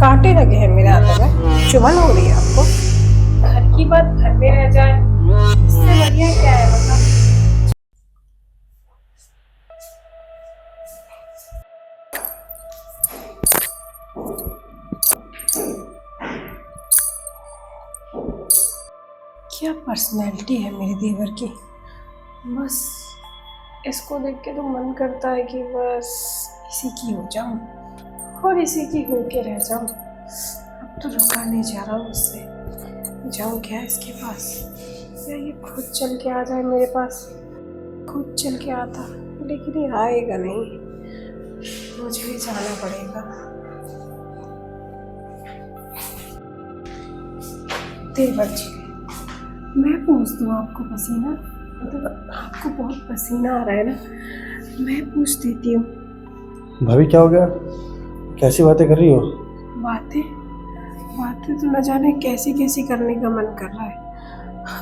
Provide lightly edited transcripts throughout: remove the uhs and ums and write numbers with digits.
कांटे लगे हैं मेरे हाथों में, चुभन हो रही है आपको। घर की बात घर में रह जाए, इससे बढ़िया क्या है मतलब। क्या पर्सनैलिटी है मेरे देवर की। बस इसको देख के तो मन करता है कि बस इसी की हो जाऊं और इसी की होके रह जाऊं। अब तो रुका नहीं जा रहा मुझसे। जाऊं क्या इसके पास, या ये खुद चल के आ जाए मेरे पास। खुद चल के आता, लेकिन ये आएगा नहीं, मुझे ही जाना पड़ेगा। देवर जी, मैं पूछ दूँ आपको पसीना, मतलब आपको बहुत पसीना आ रहा है ना, मैं पूछ देती हूँ। भाभी क्या हो गया, कैसी बातें कर रही हो? बातें बातें तो न जाने कैसी कैसी करने का मन कर रहा है।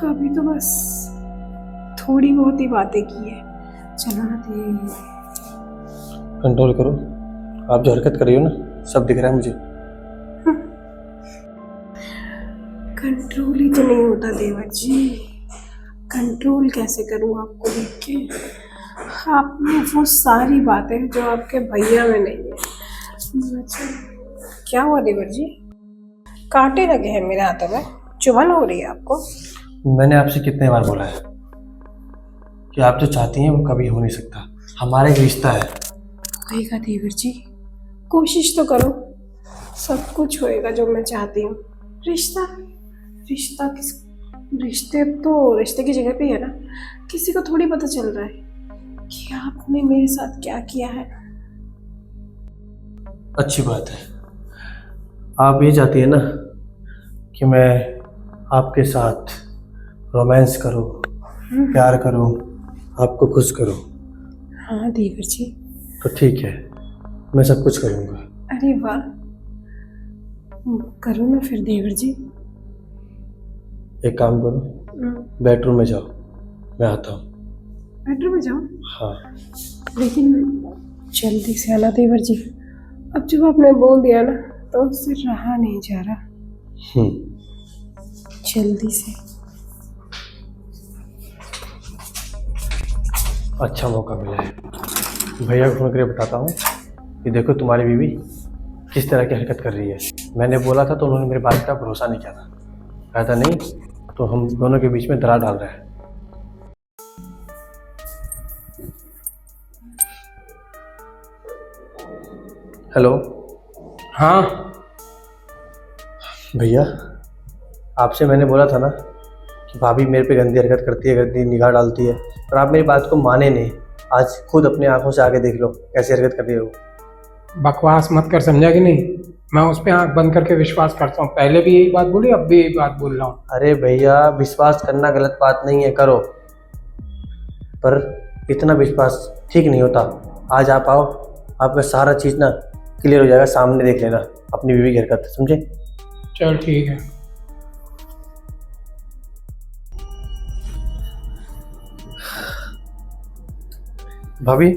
अभी तो बस थोड़ी बहुत ही बातें की है। चलो ना दे। कंट्रोल करो, आप जो हरकत कर रही हो ना, सब दिख रहा है मुझे। कंट्रोल ही तो नहीं होता देवर जी। कंट्रोल कैसे करूँ आपको देख के। आप में वो सारी बातें जो आपके भैया में नहीं है। अच्छा, क्या हुआ देवर जी? कांटे लगे हैं मेरे हाथों में, चुभन हो रही है आपको। मैंने आपसे कितने बार बोला है कि आप जो चाहती हैं वो कभी हो नहीं सकता। हमारा एक रिश्ता है। होएगा देवर जी, कोशिश तो करो। सब कुछ होएगा जो मैं चाहती हूँ। रिश्ता रिश्ता किस रिश्ते तो रिश्ते की जगह पे है ना। किसी को थोड़ी पता चल रहा है कि आपने मेरे साथ क्या किया है। अच्छी बात है, आप ये चाहती है ना कि मैं आपके साथ रोमांस करूं, प्यार करूं, आपको खुश करूं। हाँ देवर जी। तो ठीक है, मैं सब कुछ करूंगा। अरे वाह, करो ना फिर देवर जी। एक काम करो, बेडरूम में जाओ, मैं आता हूँ। बेडरूम में जाओ? हाँ, लेकिन जल्दी से आना देवर जी। अब जब आपने बोल दिया ना तो उससे रहा नहीं जा रहा। जल्दी से। अच्छा मौका मिला है, भैया को फोन करके बताता हूँ कि देखो तुम्हारी बीवी किस तरह की हरकत कर रही है। मैंने बोला था तो उन्होंने मेरी बात का भरोसा नहीं किया था, कहा था नहीं तो हम दोनों के बीच में दरार डाल रहा है। हेलो। हाँ भैया, आपसे मैंने बोला था ना कि भाभी मेरे पे गंदी हरकत करती है, गंदी निगाह डालती है, पर आप मेरी बात को माने नहीं। आज खुद अपनी आंखों से आके देख लो कैसी हरकत कर रही है वो। बकवास मत कर, समझा कि नहीं? मैं उस पर आंख बंद करके विश्वास करता हूँ। पहले भी यही बात बोली, अब भी यही बात बोल रहा हूँ। अरे भैया, विश्वास करना गलत बात नहीं है, करो, पर इतना विश्वास ठीक नहीं होता। आज आप आओ, आपका सारा चीज़ ना क्लियर हो जाएगा, सामने देख लेना अपनी बीवी की हरकत, समझे? चल ठीक है। भाभी,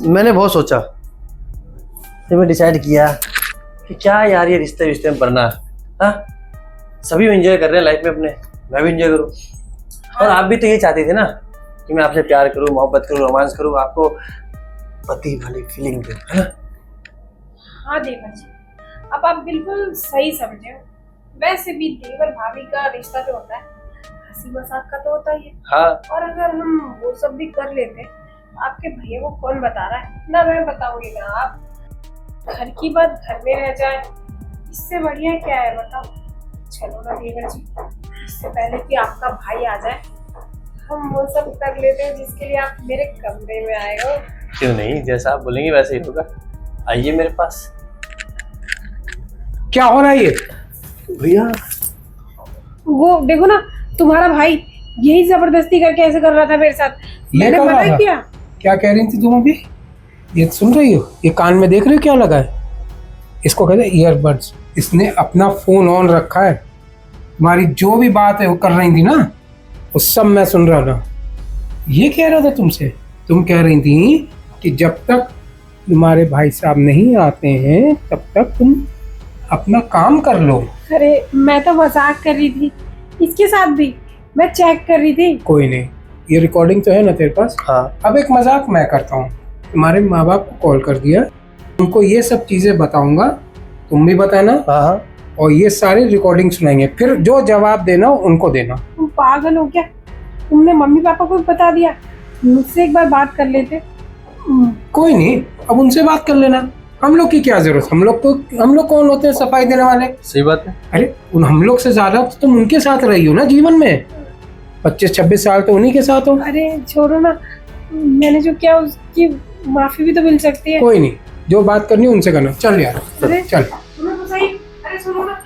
मैंने बहुत सोचा, फिर मैं डिसाइड किया कि क्या यार ये रिश्ते में पड़ना है। हाँ, सभी एंजॉय कर रहे हैं लाइफ में अपने, मैं भी एंजॉय करूँ। और आप भी तो ये चाहती थी ना कि मैं आपसे प्यार करूँ, मोहब्बत करूँ, रोमांस करूँ, आपको पति वाली फीलिंग दूँ, है ना? हाँ देवर जी, अब आप बिल्कुल सही समझे हो। वैसे भी देवर भाभी का रिश्ता जो होता है हंसी मजाक का तो होता ही है। हाँ, और अगर हम वो सब भी कर लेते, आपके भैया को कौन बता रहा है ना, मैं बताऊंगी ना। आप घर की बात घर में रह जाए, इससे बढ़िया क्या है बताओ। चलो ना देवर जी, इससे पहले कि आपका भाई आ जाए हम वो सब कर लेते हैं जिसके लिए आप मेरे कमरे में आए हो। क्यों नहीं, जैसा आप बोलेंगे वैसे ही होगा। आइए मेरे पास। क्या हो रहा है ये? भैया वो देखो ना, तुम्हारा भाई यही जबरदस्ती करके ऐसे कर रहा था मेरे साथ। मैंने कर रहा मना था? किया। क्या कह रही थी तुम अभी? ये सुन रही हो? ये कान में देख रही हो क्या लगा है? इसको कहते हैं ईयरबड्स। इसने अपना फोन ऑन रखा है, तुम्हारी जो भी बात है वो कर रही थी ना, वो सब मैं सुन रहा था। ये कह रहा था तुमसे, तुम कह रही थी कि जब तक तुम्हारे भाई साहब नहीं आते हैं तब तक तुम अपना काम कर लो। अरे मैं तो मजाक कर रही थी, इसके साथ भी मैं चेक कर रही थी। कोई नहीं, ये रिकॉर्डिंग तो है ना तेरे पास। हाँ अब एक मजाक मैं करता हूँ, तुम्हारे माँ बाप को कॉल कर दिया, उनको ये सब चीजें बताऊंगा, तुम भी बताना, हाँ हाँ। और ये सारी रिकॉर्डिंग सुनाएंगे, फिर जो जवाब देना उनको देना। तुम पागल हो क्या? तुमने मम्मी पापा को बता दिया, मुझसे एक बार बात कर लेते। कोई नहीं, अब उनसे बात कर लेना, हम लोग की क्या जरूरत, हम लोग कौन होते हैं सफाई देने वाले। सही बात है। अरे हम लोग से ज्यादा तो तुम उनके साथ रही हो ना जीवन में, 25-26 साल तो उन्हीं के साथ हो। अरे छोड़ो ना, मैंने जो किया उसकी माफी भी तो मिल सकती है। कोई नहीं, जो बात करनी है उनसे करना। चल यार अरे चल। तुम्हें तो सही। अरे सुनो ना,